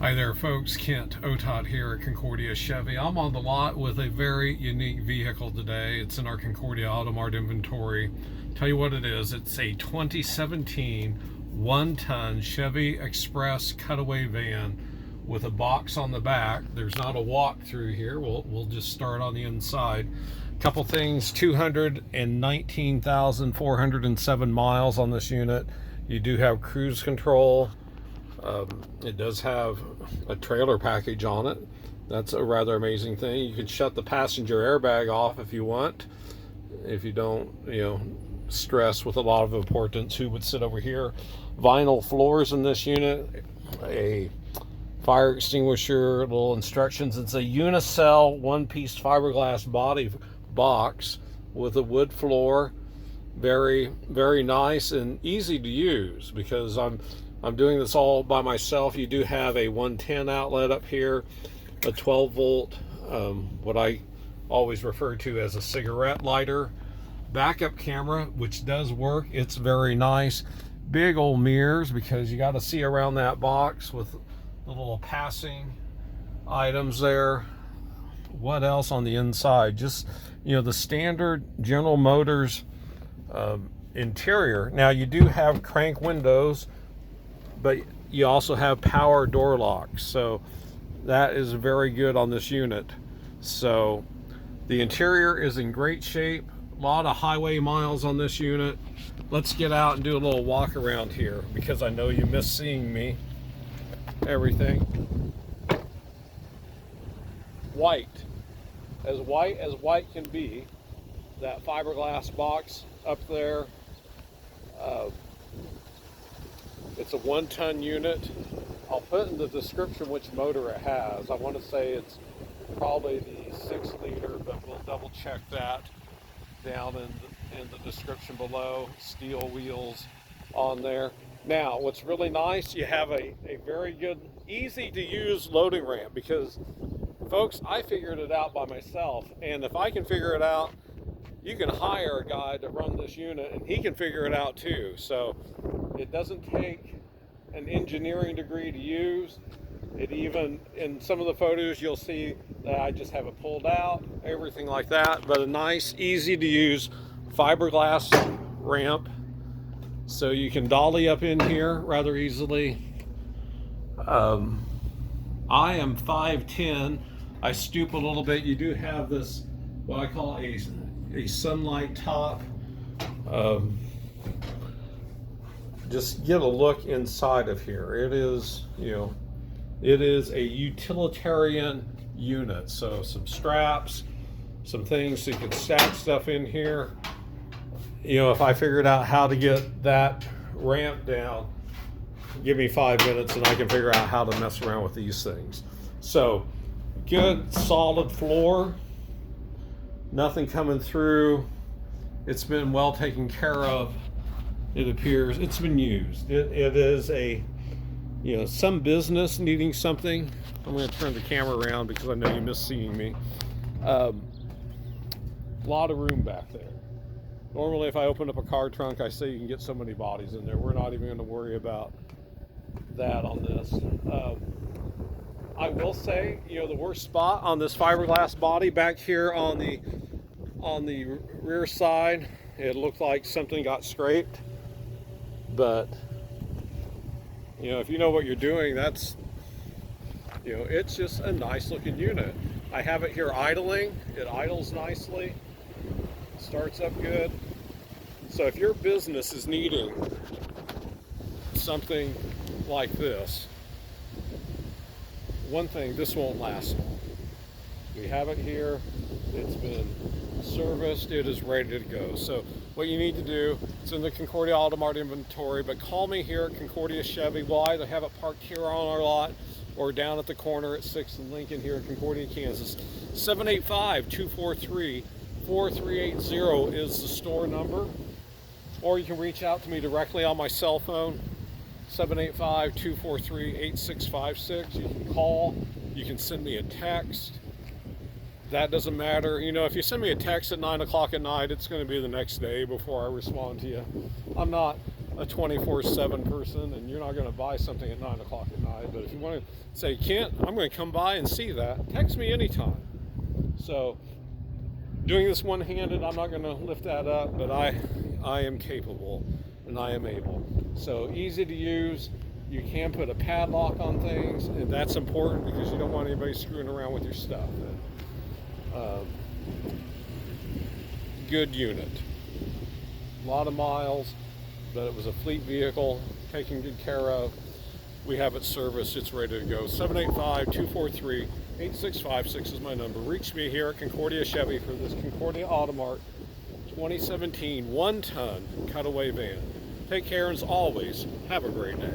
Hi there folks, Kent Otott here at Concordia Chevy. I'm on the lot with a very unique vehicle today. It's in our Concordia AutoMart inventory. Tell you what it is, it's a 2017 one-ton Chevy Express Cutaway van with a box on the back. There's not a walk-through here. We'll just start on the inside. Couple things, 219,407 miles on this unit. You do have cruise control. It does have a trailer package on it. That's a rather amazing thing. You can shut the passenger airbag off if you want. If you don't, stress with a lot of importance who would sit over here. Vinyl floors in this unit. A fire extinguisher, little instructions. It's a Unicell one-piece fiberglass body box with a wood floor. Very, very nice and easy to use because I'm doing this all by myself. You do have a 110 outlet up here, a 12 volt, what I always refer to as a cigarette lighter, backup camera, which does work. It's very nice. Big old mirrors because you got to see around that box with the little passing items there. What else on the inside? Just, the standard General Motors interior. Now you do have crank windows, but you also have power door locks, so that is very good on this unit. So the interior is in great shape. A lot of highway miles on this unit. Let's get out and do a little walk around here because I know you miss seeing me. Everything white as white can be. That fiberglass box up there, it's a 1-ton unit. I'll put in the description which motor it has. I want to say it's probably the 6-liter, but we'll double check that down in the description below. Steel wheels on there. Now, what's really nice, you have a very good, easy to use loading ramp because, folks, I figured it out by myself. And if I can figure it out, you can hire a guy to run this unit and he can figure it out too. So it doesn't take an engineering degree to use. It even, in some of the photos, you'll see that I just have it pulled out, everything like that. But a nice, easy to use fiberglass ramp. So you can dolly up in here rather easily. I am 5'10". I stoop a little bit. You do have this, what I call a sunlight top. Just get a look inside of here. It is, it is a utilitarian unit. So some straps, some things so you can stack stuff in here. If I figured out how to get that ramp down, give me 5 minutes and I can figure out how to mess around with these things. So good solid floor. Nothing coming through. It's been well taken care of. It appears it's been used. It is a, some business needing something. I'm going to turn the camera around because I know you miss seeing me. A lot of room back there. Normally, if I open up a car trunk, I say you can get so many bodies in there. We're not even going to worry about that on this. I will say, the worst spot on this fiberglass body back here on the rear side, it looked like something got scraped. But, if you know what you're doing, that's, it's just a nice looking unit. I have it here idling. It idles nicely. Starts up good. So if your business is needing something like this, one thing, this won't last long. We have it here. It's been serviced. It is ready to go. So what you need to do, it's in the Concordia AutoMart inventory, but call me here at Concordia Chevy. We'll either have it parked here on our lot or down at the corner at 6th and Lincoln here in Concordia, Kansas. 785-243-4380 is the store number. Or you can reach out to me directly on my cell phone, 785-243-8656. You can call, you can send me a text. That doesn't matter. If you send me a text at 9 o'clock at night, it's going to be the next day before I respond to you. I'm not a 24/7 person, and you're not going to buy something at 9 o'clock at night. But if you want to say, Kent, I'm going to come by and see that, text me anytime. So doing this one-handed, I'm not going to lift that up, but I am capable and I am able. So easy to use. You can put a padlock on things, and that's important because you don't want anybody screwing around with your stuff. Good unit. A lot of miles, but it was a fleet vehicle, taken good care of. We have it serviced. It's ready to go. 785-243-8656 is my number. Reach me here at Concordia Chevy for this Concordia AutoMart 2017 one-ton Cutaway van. Take care, and as always, have a great day.